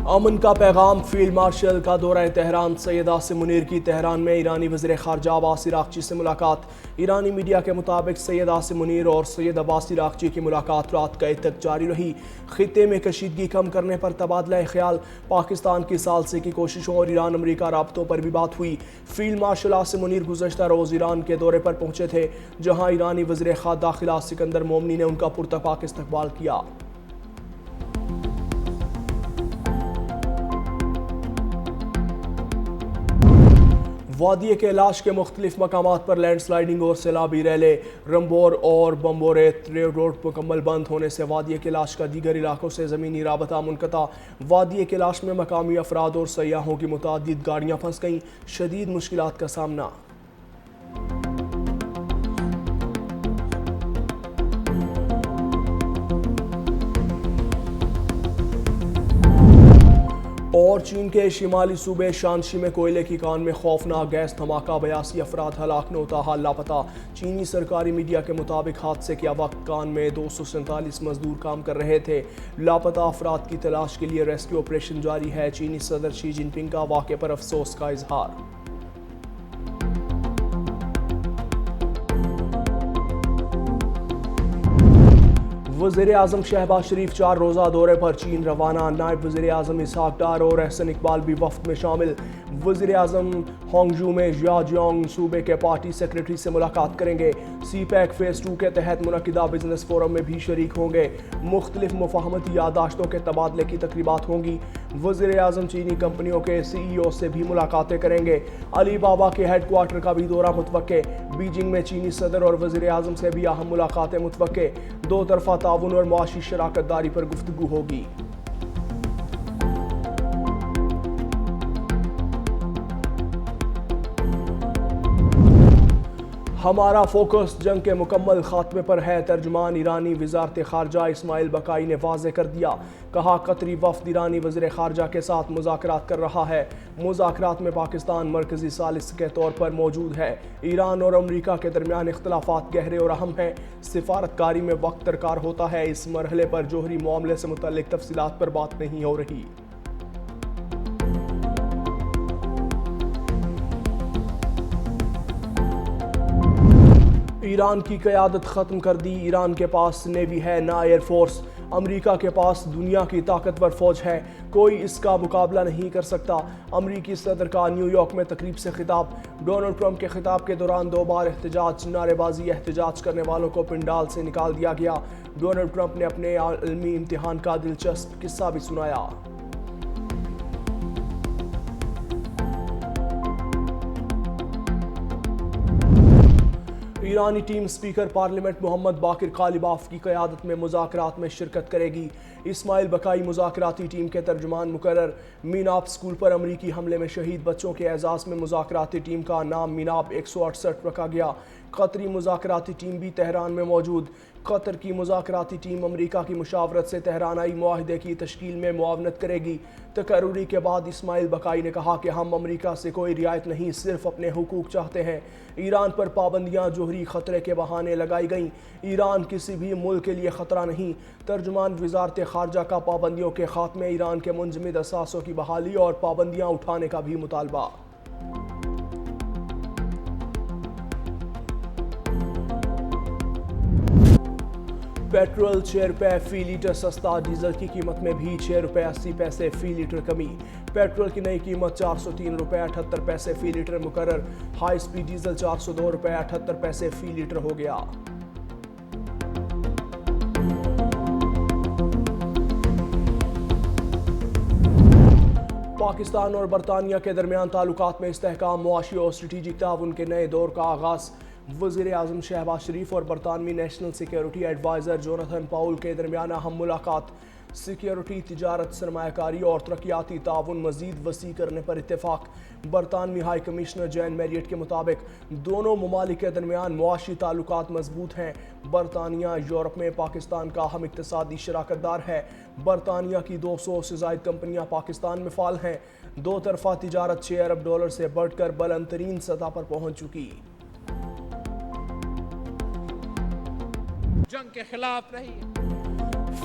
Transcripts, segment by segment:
امن کا پیغام، فیلڈ مارشل کا دورہ تہران، سید عاصم منیر کی تہران میں ایرانی وزیر خارجہ عباس عراقچی سے ملاقات۔ ایرانی میڈیا کے مطابق سید عاصم منیر اور سید عباس عراقچی کی ملاقات رات گئے تک جاری رہی۔ خطے میں کشیدگی کم کرنے پر تبادلہ خیال، پاکستان کی ثالثی کی کوششوں اور ایران امریکہ رابطوں پر بھی بات ہوئی۔ فیلڈ مارشل عاصم منیر گزشتہ روز ایران کے دورے پر پہنچے تھے، جہاں ایرانی وزیر داخلہ سکندر مومنی نے ان کا پرتپاک استقبال کیا۔ وادی کیلاش کے مختلف مقامات پر لینڈ سلائیڈنگ اور سیلابی ریلے، رمبور اور بمبوریت روڈ مکمل بند ہونے سے وادی کیلاش کا دیگر علاقوں سے زمینی رابطہ منقطع۔ وادی کیلاش میں مقامی افراد اور سیاحوں کی متعدد گاڑیاں پھنس گئیں، شدید مشکلات کا سامنا۔ اور چین کے شمالی صوبے شانشی میں کوئلے کی کان میں خوفناک گیس دھماکہ، 82 افراد ہلاک، 9 تاحال لاپتہ۔ چینی سرکاری میڈیا کے مطابق حادثے کے وقت کان میں 247 مزدور کام کر رہے تھے۔ لاپتہ افراد کی تلاش کے لیے ریسکیو آپریشن جاری ہے۔ چینی صدر شی جن پنگ کا واقعے پر افسوس کا اظہار۔ وزیر اعظم شہباز شریف 4 روزہ دورے پر چین روانہ، نائب وزیر اعظم اسحاق ڈار اور احسن اقبال بھی وفد میں شامل۔ وزیر اعظم ہانگجو میں ژیاجیانگ صوبے کے پارٹی سیکریٹری سے ملاقات کریں گے۔ سی پیک فیز 2 کے تحت منعقدہ بزنس فورم میں بھی شریک ہوں گے۔ مختلف مفاہمتی یادداشتوں کے تبادلے کی تقریبات ہوں گی۔ وزیر اعظم چینی کمپنیوں کے CEO سے بھی ملاقاتیں کریں گے۔ علی بابا کے ہیڈ کوارٹر کا بھی دورہ متوقع۔ بیجنگ میں چینی صدر اور وزیر اعظم سے بھی اہم ملاقاتیں متوقع۔ دو طرفہ تعاون اور معاشی شراکت داری پر گفتگو ہوگی۔ ہمارا فوکس جنگ کے مکمل خاتمے پر ہے، ترجمان ایرانی وزارت خارجہ اسماعیل بقائی نے واضح کر دیا۔ کہا قطری وفد ایرانی وزیر خارجہ کے ساتھ مذاکرات کر رہا ہے۔ مذاکرات میں پاکستان مرکزی ثالث کے طور پر موجود ہے۔ ایران اور امریکہ کے درمیان اختلافات گہرے اور اہم ہیں۔ سفارتکاری میں وقت درکار ہوتا ہے۔ اس مرحلے پر جوہری معاملے سے متعلق تفصیلات پر بات نہیں ہو رہی۔ ایران کی قیادت ختم کر دی، ایران کے پاس نیوی ہے نہ ایئر فورس۔ امریکہ کے پاس دنیا کی طاقتور فوج ہے، کوئی اس کا مقابلہ نہیں کر سکتا۔ امریکی صدر کا نیو یارک میں تقریب سے خطاب۔ ڈونلڈ ٹرمپ کے خطاب کے دوران 2 بار احتجاج، نعرے بازی، احتجاج کرنے والوں کو پنڈال سے نکال دیا گیا۔ ڈونلڈ ٹرمپ نے اپنے علمی امتحان کا دلچسپ قصہ بھی سنایا۔ ایرانی ٹیم اسپیکر پارلیمنٹ محمد باقر قالیباف کی قیادت میں مذاکرات میں شرکت کرے گی۔ اسماعیل بقائی مذاکراتی ٹیم کے ترجمان مقرر۔ میناپ اسکول پر امریکی حملے میں شہید بچوں کے اعزاز میں مذاکراتی ٹیم کا نام میناپ 168 رکھا گیا۔ قطری مذاکراتی ٹیم بھی تہران میں موجود۔ قطر کی مذاکراتی ٹیم امریکہ کی مشاورت سے تہرانائی معاہدے کی تشکیل میں معاونت کرے گی۔ تقرری کے بعد اسماعیل بقائی نے کہا کہ ہم امریکہ سے کوئی رعایت نہیں، صرف اپنے حقوق چاہتے ہیں۔ ایران پر پابندیاں جوہری خطرے کے بہانے لگائی گئیں۔ ایران کسی بھی ملک کے لیے خطرہ نہیں۔ ترجمان وزارت خارجہ کا پابندیوں کے خاتمے، ایران کے منجمد اثاثوں کی بحالی اور پابندیاں اٹھانے کا بھی مطالبہ۔ پیٹرول 6 روپے فی لیٹر سستا، ڈیزل کی قیمت میں بھی 6 روپے 80 پیسے فی لیٹر کمی۔ پیٹرول کی نئی قیمت 403 روپے 78 پیسے فی لیٹر مقرر۔ ہائی سپیڈ ڈیزل 402 روپے 78 پیسے فی لیٹر ہو گیا۔ پاکستان اور برطانیہ کے درمیان تعلقات میں استحکام، معاشی اور اسٹریٹجک تعاون کے نئے دور کا آغاز۔ وزیر اعظم شہباز شریف اور برطانوی نیشنل سیکیورٹی ایڈوائزر جوناتھن پاول کے درمیان اہم ملاقات۔ سیکیورٹی، تجارت، سرمایہ کاری اور ترقیاتی تعاون مزید وسیع کرنے پر اتفاق۔ برطانوی ہائی کمشنر جین میریٹ کے مطابق دونوں ممالک کے درمیان معاشی تعلقات مضبوط ہیں۔ برطانیہ یورپ میں پاکستان کا اہم اقتصادی شراکت دار ہے۔ برطانیہ کی 200 سے زائد کمپنیاں پاکستان میں فعال ہیں۔ دو طرفہ تجارت $6 ارب سے بڑھ کر بلند ترین سطح پر پہنچ چکی۔ جنگ کے خلاف رہی۔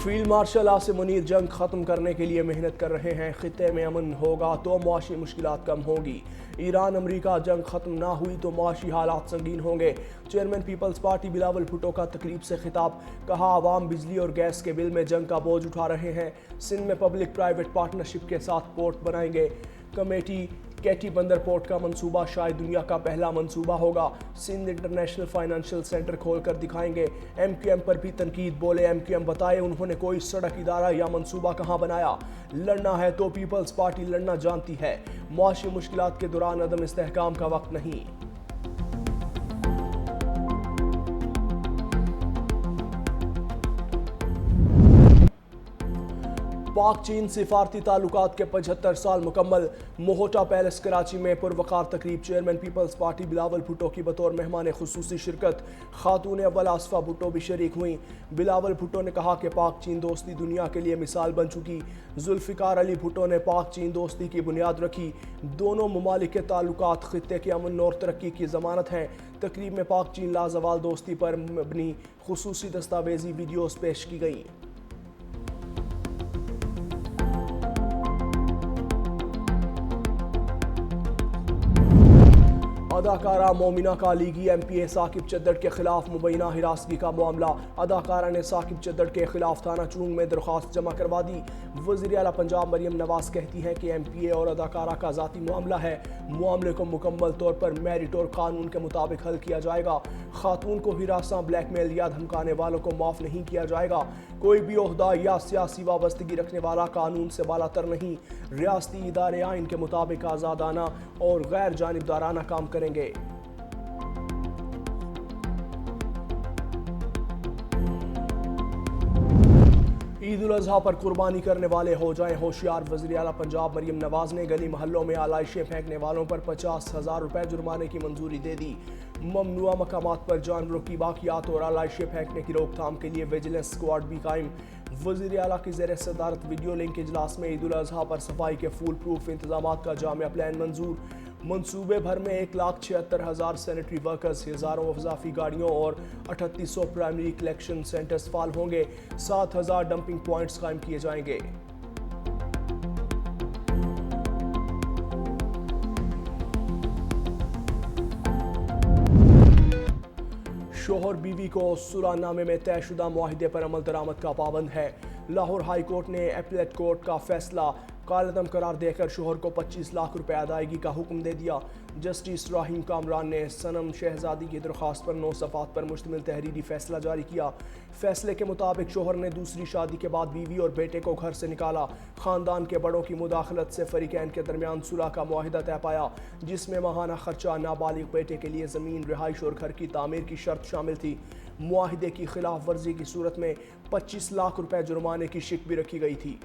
فیلڈ مارشل عاصم منیر جنگ ختم کرنے کے لیے محنت کر رہے ہیں۔ خطے میں امن ہوگا تو معاشی مشکلات کم ہوگی۔ ایران امریکہ جنگ ختم نہ ہوئی تو معاشی حالات سنگین ہوں گے۔ چیئرمین پیپلز پارٹی بلاول بھٹو کا تقریب سے خطاب، کہا عوام بجلی اور گیس کے بل میں جنگ کا بوجھ اٹھا رہے ہیں۔ سندھ میں پبلک پرائیویٹ پارٹنرشپ کے ساتھ پورٹ بنائیں گے۔ کمیٹی کیٹی بندر پورٹ کا منصوبہ شاید دنیا کا پہلا منصوبہ ہوگا۔ سندھ انٹرنیشنل فائنینشل سینٹر کھول کر دکھائیں گے۔ ایم کیو ایم پر بھی تنقید، بولے ایم کیو ایم بتائے انہوں نے کوئی سڑک، ادارہ یا منصوبہ کہاں بنایا۔ لڑنا ہے تو پیپلز پارٹی لڑنا جانتی ہے، معاشی مشکلات کے دوران عدم استحکام کا وقت نہیں۔ پاک چین سفارتی تعلقات کے 75 سال مکمل۔ موہوٹا پیلس کراچی میں پروقار تقریب، چیئرمین پیپلز پارٹی بلاول بھٹو کی بطور مہمان خصوصی شرکت۔ خاتون اول آصفہ بھٹو بھی شریک ہوئیں۔ بلاول بھٹو نے کہا کہ پاک چین دوستی دنیا کے لیے مثال بن چکی۔ ذوالفقار علی بھٹو نے پاک چین دوستی کی بنیاد رکھی۔ دونوں ممالک کے تعلقات خطے کے امن اور ترقی کی ضمانت ہیں۔ تقریب میں پاک چین لازوال دوستی پر مبنی خصوصی دستاویزی ویڈیوز پیش کی گئیں۔ اداکارہ مومنہ کالیگی ایم پی اے ثاقب چدر کے خلاف مبینہ ہراسگی کا معاملہ۔ اداکارہ نے ثاقب چدر کے خلاف تھانہ چونگ میں درخواست جمع کروا دی۔ وزیر اعلیٰ پنجاب مریم نواز کہتی ہیں کہ ایم پی اے اور اداکارہ کا ذاتی معاملہ ہے، معاملے کو مکمل طور پر میرٹ اور قانون کے مطابق حل کیا جائے گا۔ خاتون کو ہراساں، بلیک میل یا دھمکانے والوں کو معاف نہیں کیا جائے گا۔ کوئی بھی عہدہ یا سیاسی وابستگی رکھنے والا قانون سے بالا تر نہیں۔ ریاستی ادارے آئین کے مطابق آزادانہ اور غیر جانبدارانہ کام کریں گے۔ عید الاضحیٰ پر قربانی کرنے والے ہو جائیں ہوشیار، وزیر اعلیٰ پنجاب مریم نواز نے گلی محلوں میں آلائشیں پھینکنے والوں پر 50,000 روپے جرمانے کی منظوری دے دی۔ ممنوعہ مقامات پر جانوروں کی باقیات اور آلائشیں پھینکنے کی روک تھام کے لیے ویجیلنس اسکواڈ بھی قائم۔ وزیر اعلیٰ کی زیر صدارت ویڈیو لنک اجلاس میں عید الاضحیٰ پر صفائی کے فول پروف انتظامات کا جامع پلان منظور۔ منصوبے بھر میں 1,76,000 سینیٹری ورکرز، ہزاروں اضافی گاڑیوں اور 3800 پرائمری کلیکشن سینٹرز فعال ہوں گے۔ 7,000 ڈمپنگ پوائنٹس قائم کیے جائیں گے۔ شوہر بیوی کو صلح نامے میں طے شدہ معاہدے پر عمل درآمد کا پابند ہے۔ لاہور ہائی کورٹ نے اپیلیٹ کورٹ کا فیصلہ کالعدم قرار دے کر شوہر کو 25 لاکھ روپے ادائیگی کا حکم دے دیا۔ جسٹس راہیم کامران نے سنم شہزادی کی درخواست پر 9 صفحات پر مشتمل تحریری فیصلہ جاری کیا۔ فیصلے کے مطابق شوہر نے دوسری شادی کے بعد بیوی اور بیٹے کو گھر سے نکالا۔ خاندان کے بڑوں کی مداخلت سے فریقین کے درمیان صلح کا معاہدہ طے پایا، جس میں ماہانہ خرچہ، نابالغ بیٹے کے لیے زمین، رہائش اور گھر کی تعمیر کی شرط شامل تھی۔ معاہدے کی خلاف ورزی کی صورت میں 25 لاکھ روپے جرمانے کی شک بھی رکھی گئی تھی۔